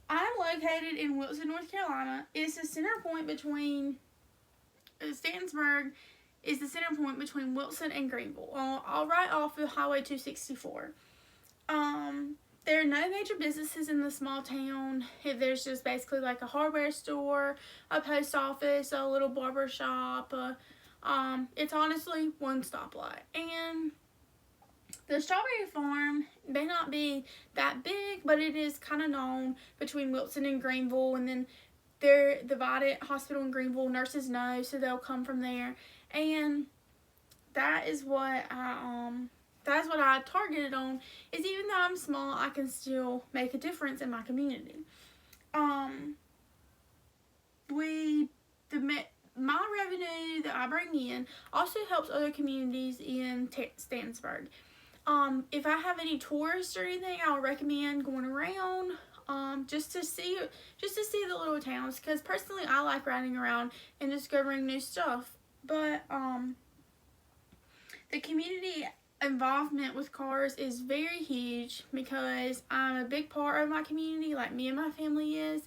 I'm located in Wilson, North Carolina. It's the center point between Stantonburg is the center point between Wilson and Greenville, all right off of Highway 264. Um, there are no major businesses in the small town. There's just basically like a hardware store, a post office, a little barber shop. It's honestly one stoplight. And the strawberry farm may not be that big, but it is kind of known between Wilson and Greenville. And then they're the Vidant Hospital in Greenville. Nurses know, so they'll come from there. And that is what I targeted on. Is even though I'm small, I can still make a difference in my community. Um, we the My revenue that I bring in also helps other communities in Stantonburg. If I have any tourists or anything, I would recommend going around just to see the little towns, because personally I like riding around and discovering new stuff. But the community involvement with cars is very huge because I'm a big part of my community, like me and my family is,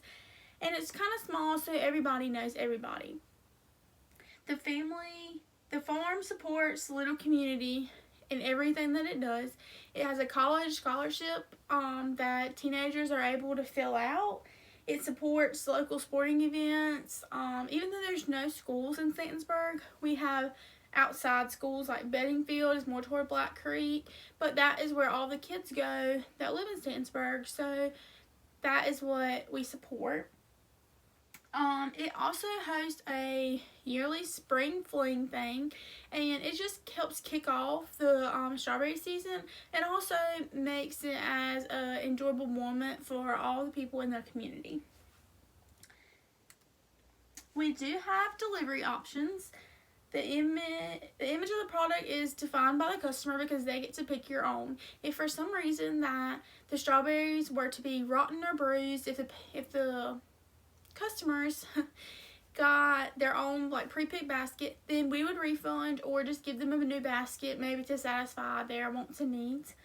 and it's kind of small, so everybody knows everybody. The farm supports the little community in everything that it does. It has a college scholarship that teenagers are able to fill out. It supports local sporting events. Even though there's no schools in Stantonburg, we have outside schools like Beddingfield is more toward Black Creek, but that is where all the kids go that live in Stantonburg, so that is what we support. It also hosts a yearly spring fling thing, and it just helps kick off the strawberry season, and also makes it as an enjoyable moment for all the people in the community. We do have delivery options. The image of the product is defined by the customer because they get to pick your own. If for some reason that the strawberries were to be rotten or bruised, if the customers got their own like pre-picked basket, then we would refund or just give them a new basket, maybe to satisfy their wants and needs.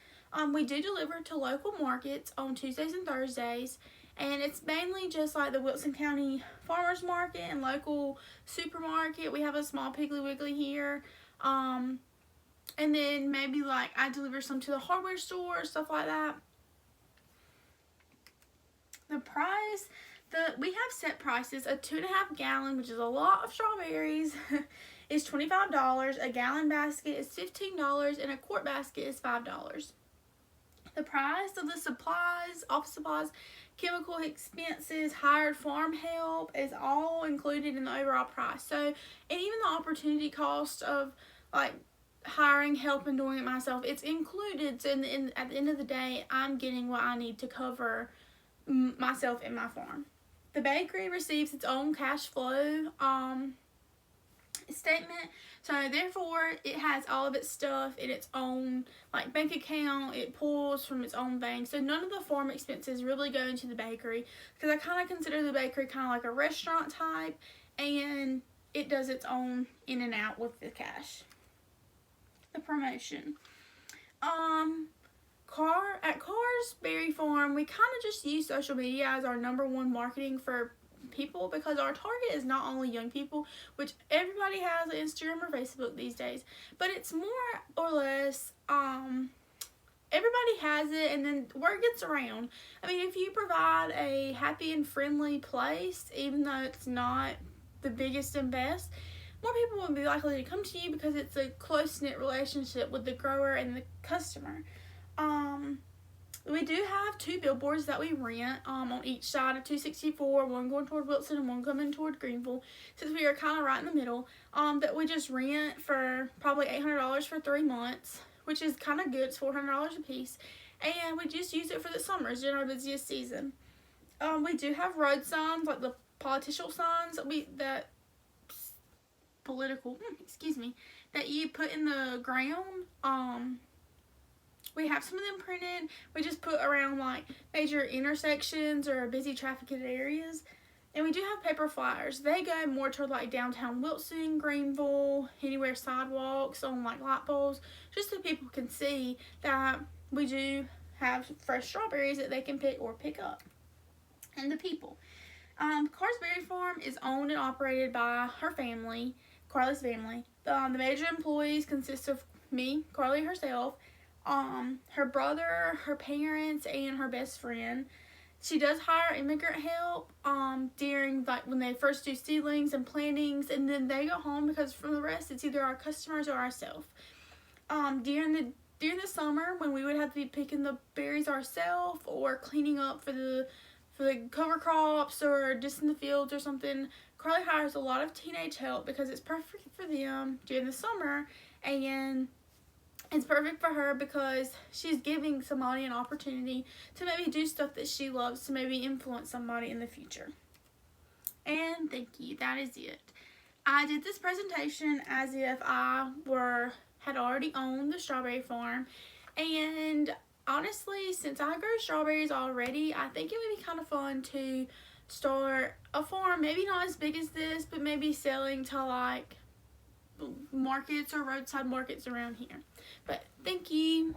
We do deliver to local markets on Tuesdays and Thursdays, and it's mainly just like the Wilson County Farmers Market and local supermarket. We have a small Piggly Wiggly here. And then maybe like I deliver some to the hardware store, stuff like that. The price, we have set prices. A 2.5 gallon, which is a lot of strawberries, is $25. A gallon basket is $15, and a quart basket is $5. The price of the supplies, office supplies, chemical expenses, hired farm help is all included in the overall price. So, and even the opportunity cost of like hiring help and doing it myself, it's included. So, at the end of the day, I'm getting what I need to cover myself and my farm. The bakery receives its own cash flow statement, so therefore it has all of its stuff in its own like bank account. It pulls from its own bank, so none of the farm expenses really go into the bakery, because I kind of consider the bakery kind of like a restaurant type, and it does its own in and out with the cash. The promotion. At Carr's Berry Farm, we kind of just use social media as our number one marketing for people, because our target is not only young people, which everybody has Instagram or Facebook these days, but it's more or less everybody has it, and then word gets around. I mean, if you provide a happy and friendly place, even though it's not the biggest and best, more people will be likely to come to you because it's a close-knit relationship with the grower and the customer. We do have 2 billboards that we rent on each side of 264, one going toward Wilson and one coming toward Greenville, since we are kind of right in the middle, that we just rent for probably $800 for 3 months, which is kind of good. It's $400 a piece, and we just use it for the summer. It's our busiest season. We do have road signs, like the political signs that you put in the ground. We have some of them printed. We just put around like major intersections or busy trafficked areas. And we do have paper flyers. They go more toward like downtown Wilson, Greenville, anywhere sidewalks, on like light poles, just so people can see that we do have fresh strawberries that they can pick or pick up. and the people. Carr's Berry Farm is owned and operated by her family, Carly's family. The major employees consist of me, Carly herself, her brother, her parents, and her best friend. She does hire immigrant help during like when they first do seedlings and plantings, and then they go home because from the rest it's either our customers or ourselves. During the summer when we would have to be picking the berries ourselves or cleaning up for the cover crops or just in the fields or something, Carly hires a lot of teenage help because it's perfect for them during the summer, and it's perfect for her because she's giving somebody an opportunity to maybe do stuff that she loves to maybe influence somebody in the future. And thank you. That is it. I did this presentation as if I had already owned the strawberry farm, and honestly, since I grow strawberries already, I think it would be kind of fun to start a farm, maybe not as big as this, but maybe selling to like markets or roadside markets around here. But thank you.